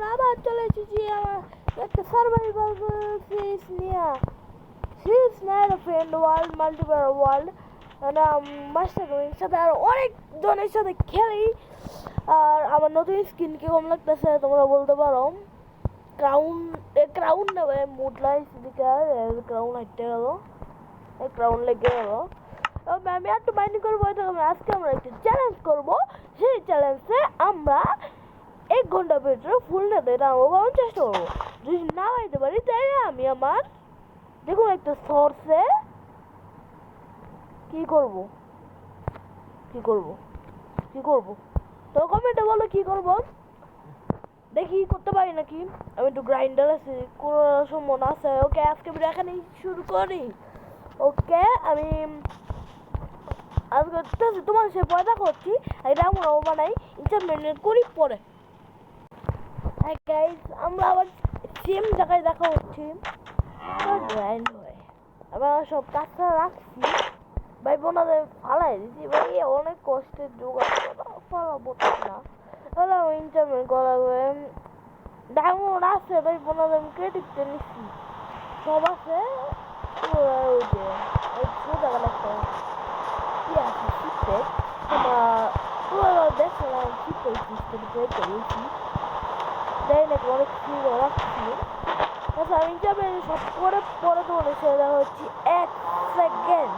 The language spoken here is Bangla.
আমরা আবার চলে এসেছি আমার একটা সার্ভাইভাল সিরিজ নিয়ে। সিরিজ নেয় ফ্রেন্ড ওয়ার্ল্ড মাল্টিপ্লেয়ার ওয়ার্ল্ড, মানে মাস্টার গেমিংয়ের সাথে আর অনেকজনের সাথে খেলি। আর আমার নতুন স্কিন কীরকম লাগতেছে তোমরা বলতে পারো। ক্রাউন নেবে মুডলাই স্পিকার ক্রাউন হাঁটতে গেল, ক্রাউন লেগে গেল। আমি একটু মাইন্ড করবো, আজকে আমরা একটা চ্যালেঞ্জ করবো। সেই চ্যালেঞ্জে আমরা 1 ঘন্টার ভিতরে ফুল নেতে নামাবার চেষ্টা করবো। যদি নামাইতে পারি তাহলে আমি আমার দেখুন একটা সোর্সে কি করব তো কমেন্টে বলো কি করব, দেখি করতে পারি নাকি। আমি একটু গ্রাইন্ডার আছে কোনো সম্মান আছে। ওকে, আজকে ভিডিও এখানেই শুরু করি। ওকে, আমি আজকে তোমার সে পয়দা করছি, এটা আমরা বানাই ইন্টারমিডিয়েট করি পরে। হ্যাঁ গাইস, আমরা আবার সেম জায়গায় দেখা হচ্ছে। গ্রাইন্ড হয়, আমরা সব কাজটা রাখছি ভাই, বোনাদের ফালাই দিচ্ছি ভাই, অনেক কষ্টের জোগাড় ফলাবো না। তাহলে আমি ইন্টারমিডিয়েট করা ডায়মন্ড আছে ভাই, বোনাদের আমি ক্রেডিটটা নিচ্ছি, সব আছে। ওই যে সোজা একটা কি আছে শিখতে তোমার দেখলাম শিখতে করেছি, দেয় নাকি অনেক কিছু রাখছি। আচ্ছা, আমি যাবে সব পরে তোমাদের সাথে দেখা হচ্ছে 1 সেকেন্ড।